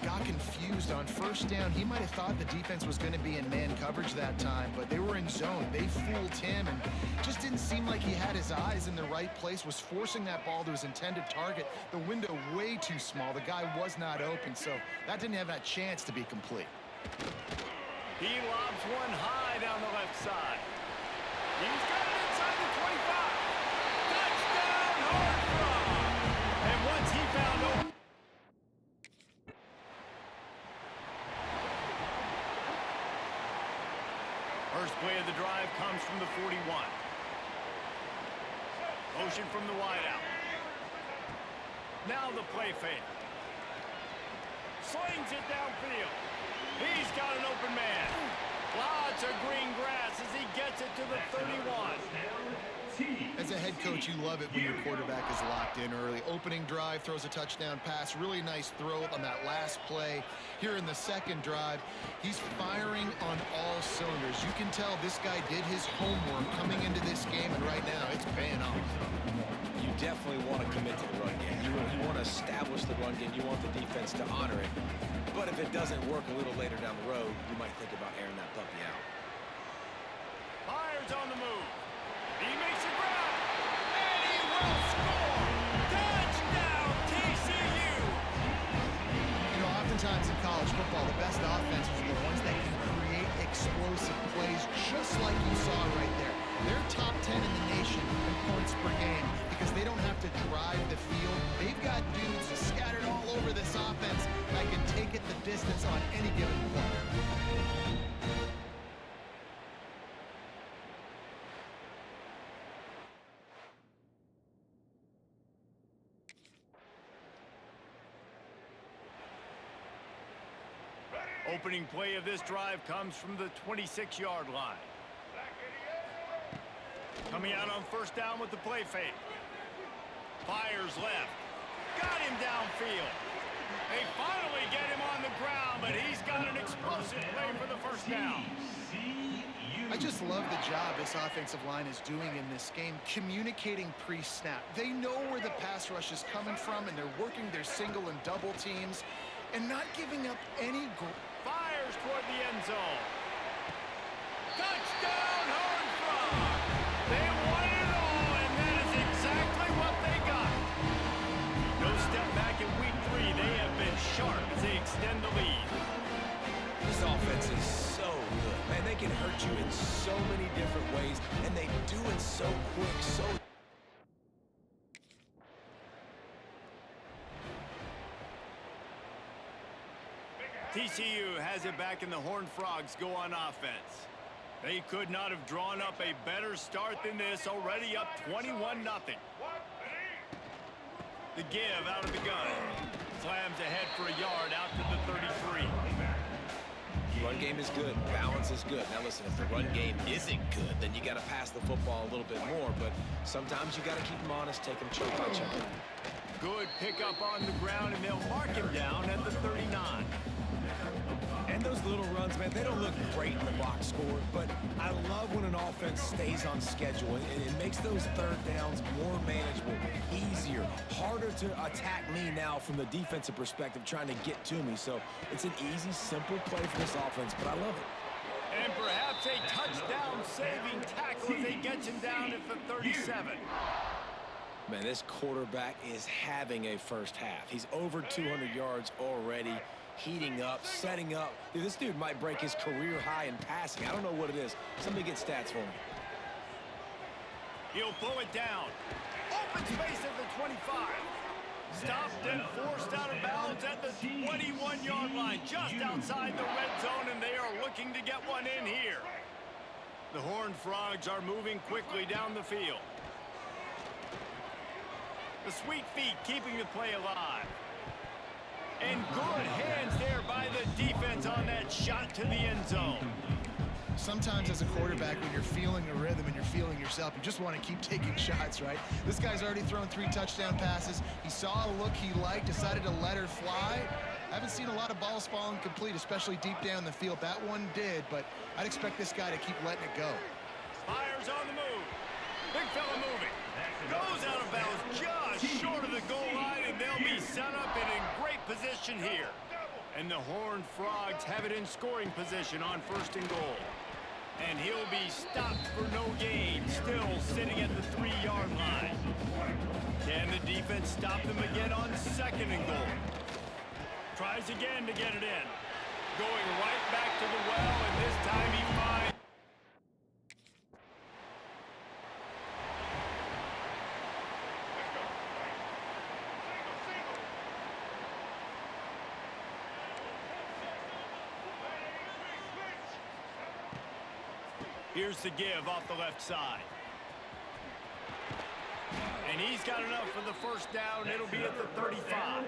got confused on first down. He might have thought the defense was going to be in man coverage that time, but they were in zone. They fooled him and just didn't seem like he had his eyes in the right place, was forcing that ball to his intended target. The window way too small. The guy was not open, so that didn't have that chance to be complete. He lobs one high down the left side. He's got it inside the 25. Touchdown, Hornfrog! And once he found open... First play of the drive comes from the 41. Motion from the wideout. Now the play fake. Slings it downfield. He's got an open man. Lots of green grass as he gets it to the 31. As a head coach, you love it when your quarterback is locked in early. Opening drive, throws a touchdown pass. Really nice throw on that last play. Here in the second drive, he's firing on all cylinders. You can tell this guy did his homework coming into this game, and right now it's paying off. You definitely want to commit to the run game. You want to establish the run game. You want the defense to honor it. But if it doesn't work a little later down the road, you might think about airing that puppy out. Fires on the move. He makes a grab. And he will score. Touchdown, TCU. You know, oftentimes in college football, the best offenses are the ones that can create explosive plays, just like you saw right there. They're top 10 in the nation in points per game because they don't have to drive the field. They've got dudes scattered all over this offense that can take it the distance on any given play. Opening play of this drive comes from the 26-yard line. Coming out on first down with the play fake. Fires left. Got him downfield. They finally get him on the ground, but he's got an explosive play for the first down. I just love the job this offensive line is doing in this game, communicating pre-snap. They know where the pass rush is coming from, and they're working their single and double teams and not giving up any... Fires toward the end zone. Touchdown, Hornfrog! They won it all, and that is exactly what they got. No step back in week 3. They have been sharp as they extend the lead. This offense is so good. Man, they can hurt you in so many different ways, and they do it so quick, so... TCU has it back, and the Horned Frogs go on offense. They could not have drawn up a better start than this, already up 21-0. The give out of the gun. Slams ahead for a yard out to the 33. Run game is good. Balance is good. Now listen, if the run game isn't good, then you got to pass the football a little bit more. But sometimes you got to keep them honest, take them chunk by chunk. Good pickup on the ground, and they'll mark him down at the 39. And those little runs, man, they don't look great in the box score, but I love when an offense stays on schedule, and it makes those third downs more manageable, easier, harder to attack me now from the defensive perspective trying to get to me. So it's an easy, simple play for this offense, but I love it. And perhaps a touchdown-saving tackle as they get him down at the 37. Man, this quarterback is having a first half. He's over 200 yards already. Heating up, setting up. Dude, this dude might break his career high in passing. I don't know what it is. Somebody get stats for me. He'll pull it down. Open space at the 25. Stopped and forced out of bounds at the 21-yard line, just outside the red zone, and they are looking to get one in here. The Horned Frogs are moving quickly down the field. The sweet feet keeping the play alive. And good hands there by the defense on that shot to the end zone. Sometimes as a quarterback, when you're feeling a rhythm and you're feeling yourself, you just want to keep taking shots, right? This guy's already thrown 3 touchdown passes. He saw a look he liked, decided to let her fly. I haven't seen a lot of balls falling complete, especially deep down the field. That one did, but I'd expect this guy to keep letting it go. Fires on the move. Big fella moving. Goes out of bounds just short of the goal line, and they'll be set up and in great position here. And the Horned Frogs have it in scoring position on 1st and goal. And he'll be stopped for no gain, still sitting at the 3-yard line. Can the defense stop them again on 2nd and goal? Tries again to get it in. Going right back to the well, and this time he finds... Here's the give off the left side. And he's got enough for the 1st down. It'll be at the 35.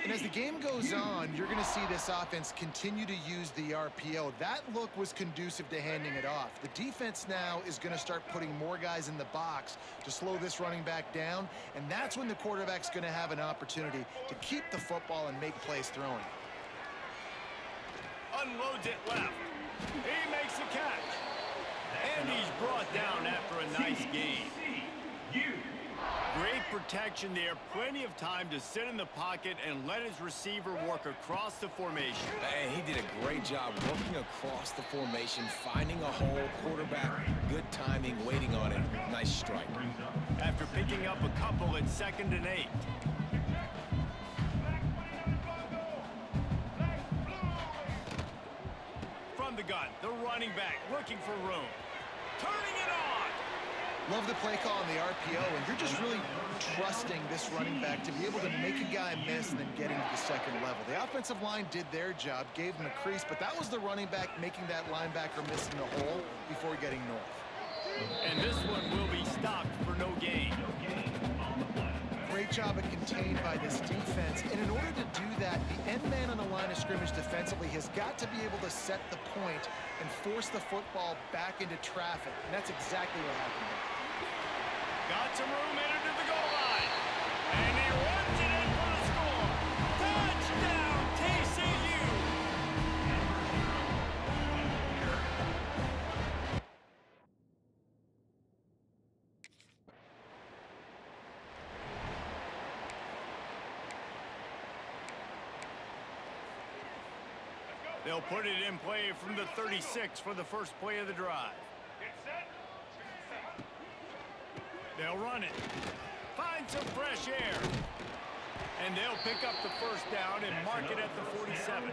And as the game goes on, you're going to see this offense continue to use the RPO. That look was conducive to handing it off. The defense now is going to start putting more guys in the box to slow this running back down, and that's when the quarterback's going to have an opportunity to keep the football and make plays throwing. Unloads it left. He makes the catch. And he's brought down after a nice gain. Great protection there. Plenty of time to sit in the pocket and let his receiver work across the formation. And he did a great job working across the formation, finding a hole, quarterback, good timing, waiting on it. Nice strike. After picking up a couple at 2nd and 8. From the gun, the running back looking for room. Turning it on. Love the play call on the RPO, and you're just really trusting this running back to be able to make a guy miss and then get into the 2nd level. The offensive line did their job, gave him a crease, but that was the running back making that linebacker miss in the hole before getting north. And this one will be stopped for no gain. Great job of contained by this defense, and in order to do that, the end man on the line of scrimmage defensively has got to be able to set the point and force the football back into traffic, and that's exactly what happened there. Got some room in into the goal line. And he runs it in for the score. Touchdown, TCU! They'll put it in play from the 36 for the 1st play of the drive. They'll run it. Find some fresh air. And they'll pick up the 1st down and mark it at the 47.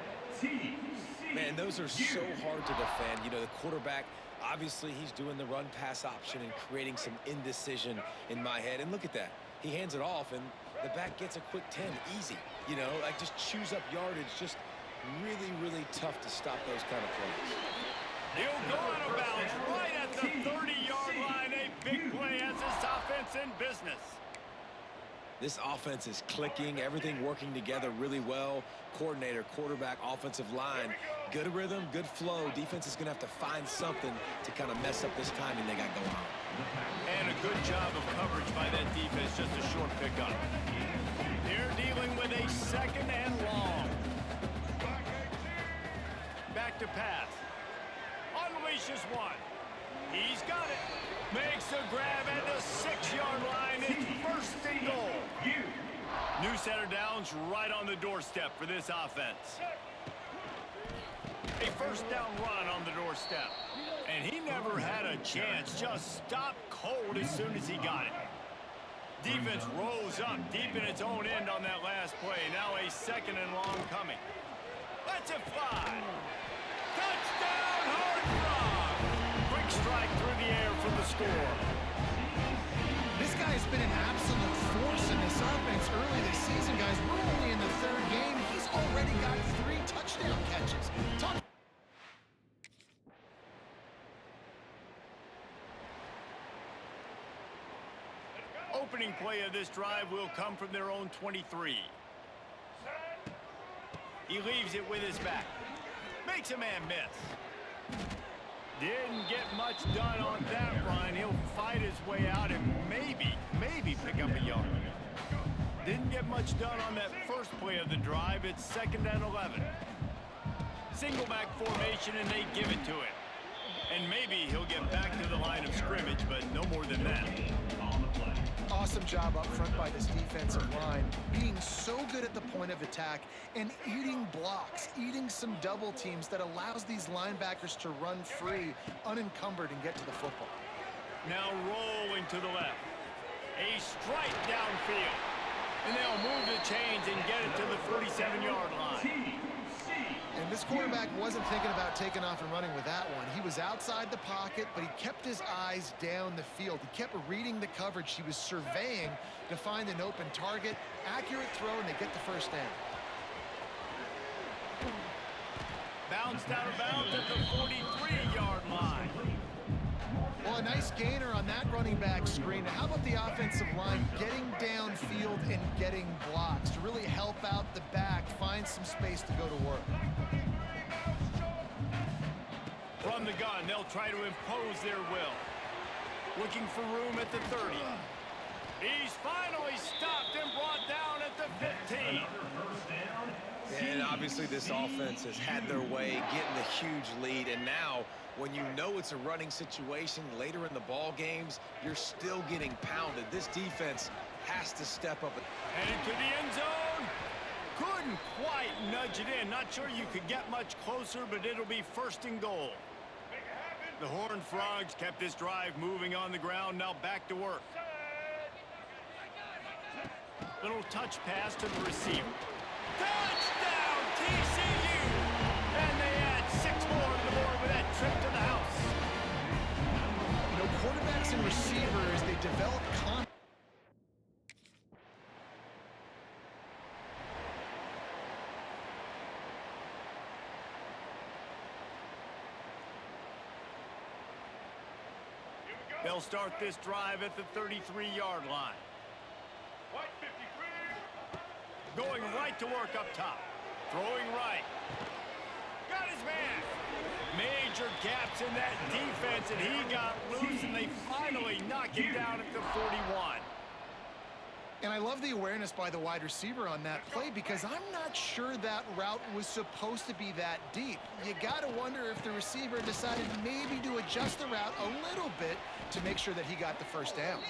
Man, those are so hard to defend. You know, the quarterback, obviously he's doing the run-pass option and creating some indecision in my head. And look at that. He hands it off, and the back gets a quick 10. Easy. You know, like just chews up yardage. Just really, really tough to stop those kind of plays. He'll go out of bounds right at the 30-yard line. A big play as this offense in business. This offense is clicking, everything working together really well. Coordinator, quarterback, offensive line, good rhythm, good flow. Defense is going to have to find something to kind of mess up this timing they got going on. And a good job of coverage by that defense, just a short pickup. They're dealing with a 2nd and long. Back to pass. Unleashes one. He's got it. Makes the grab at the 6-yard line. It's 1st and goal. New set of downs right on the doorstep for this offense. A 1st down run on the doorstep. And he never had a chance. Just stopped cold as soon as he got it. Defense rose up deep in its own end on that last play. Now a 2nd and long coming. Let's it fly. Touchdown, Horned Frog! Quick strike through the air for the score. This guy's been an absolute force in this offense early this season, guys. We're only in the 3rd game. He's already got 3 touchdown catches. Opening play of this drive will come from their own 23. He leaves it with his back. Makes a man miss. Didn't get much done on that run. He'll fight his way out and maybe pick up a yard. Didn't get much done on that 1st play of the drive. It's 2nd and 11. Single back formation, and they give it to him. And maybe he'll get back to the line of scrimmage, but no more than that. Awesome job up front by this defensive line, being so good at the point of attack and eating blocks, eating some double teams that allows these linebackers to run free, unencumbered, and get to the football. Now rolling to the left. A strike downfield. And they'll move the chains and get it to the 47-yard line. And this quarterback wasn't thinking about taking off and running with that one. He was outside the pocket, but he kept his eyes down the field. He kept reading the coverage. He was surveying to find an open target. Accurate throw, and they get the first down. Bounced out of bounds at the 43-yard line. Well, a nice gainer on that running back screen. Now, how about the offensive line getting downfield and getting blocks to really help out the back, find some space to go to work? From the gun, they'll try to impose their will. Looking for room at the 30. He's finally stopped and brought down at the 15. And obviously this offense has had their way, getting the huge lead, and now when you know it's a running situation later in the ball games, you're still getting pounded. This defense has to step up. Headed to the end zone. Couldn't quite nudge it in. Not sure you could get much closer, but it'll be first and goal. The Horned Frogs kept this drive moving on the ground. Now back to work. Little touch pass to the receiver. Touchdown, TCU! And they add 6 more to the board with that trip to the house. You know, quarterbacks and receivers, they develop They'll start this drive at the 33-yard line. Going right to work up top. Throwing right. Got his man. Major gaps in that defense, and he got loose, and they finally knock it down at the 41. And I love the awareness by the wide receiver on that play because I'm not sure that route was supposed to be that deep. You got to wonder if the receiver decided maybe to adjust the route a little bit to make sure that he got the first down.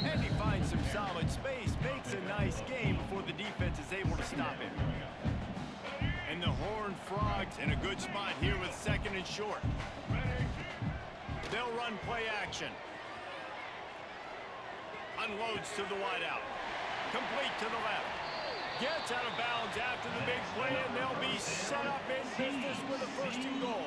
And he finds some solid space, makes a nice game before the defense is able to stop him. And the Horned Frogs in a good spot here with second and short. They'll run play action. Unloads to the wideout. Complete to the left. Gets out of bounds after the big play, and they'll be set up in business with a first and goal.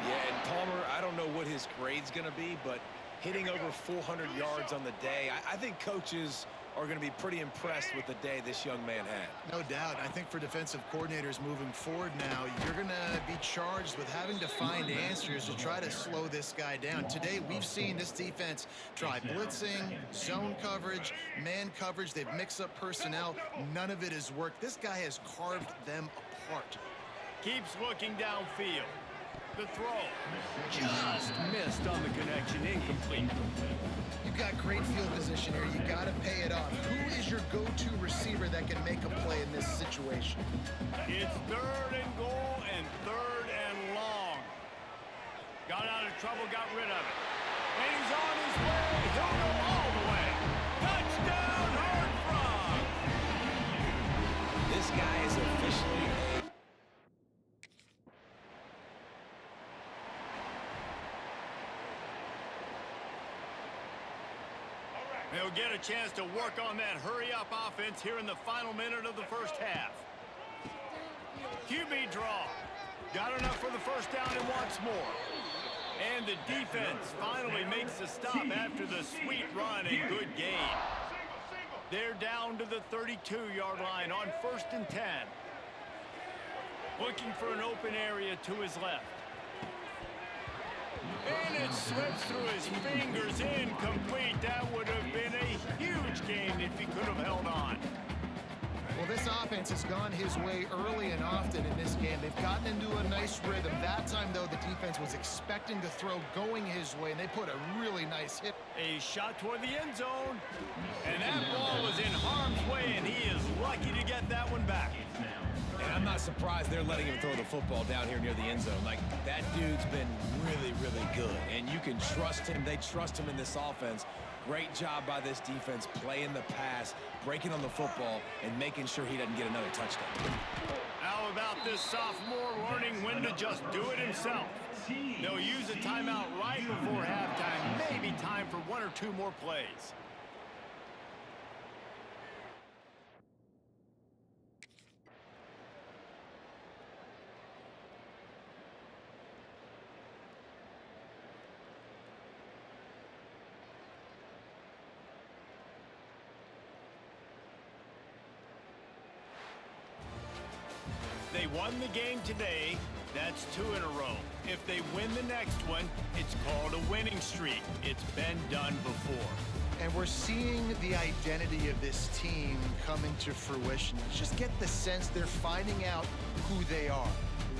Yeah, and Palmer, I don't know what his grade's going to be, but hitting over 400 yards on the day, I think coaches are going to be pretty impressed with the day this young man had. No doubt. I think for defensive coordinators moving forward now, you're going to be charged with having to find answers to try to slow this guy down. Today, we've seen this defense try blitzing, zone coverage, man coverage. They've mixed up personnel. None of it has worked. This guy has carved them apart. Keeps looking downfield. The throw just missed on the connection, incomplete. You've got great field position here. You got to pay it off. Who is your go-to receiver that can make a play in this situation? It's third and goal and third and long. Got out of trouble, got rid of it. And he's on his way. He'll go all the way. Touchdown, Horned Frogs! This guy is officially They'll get a chance to work on that hurry-up offense here in the final minute of the first half. QB draw. Got enough for the first down and wants more. And the defense finally makes the stop after the sweet run and good gain. They're down to the 32-yard line on 1st and 10. Looking for an open area to his left. And it slips through his fingers, incomplete. That would have been a huge gain if he could have held on. Well, this offense has gone his way early and often in this game. They've gotten into a nice rhythm. That time, though, the defense was expecting the throw going his way, and they put a really nice hit. A shot toward the end zone. And that ball was in harm's way, and he is lucky to get that one back. And I'm not surprised they're letting him throw the football down here near the end zone. Like, that dude's been really, really good. And you can trust him. They trust him in this offense. Great job by this defense playing the pass, breaking on the football, and making sure he doesn't get another touchdown. How about this sophomore learning when to just do it himself? They'll use a timeout right before halftime. Maybe time for 1 or 2 more plays. They won the game today. That's 2 in a row. If they win the next one, it's called a winning streak. It's been done before. And we're seeing the identity of this team come into fruition. Just get the sense they're finding out who they are,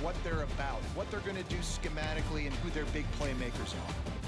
what they're about, what they're going to do schematically, and who their big playmakers are.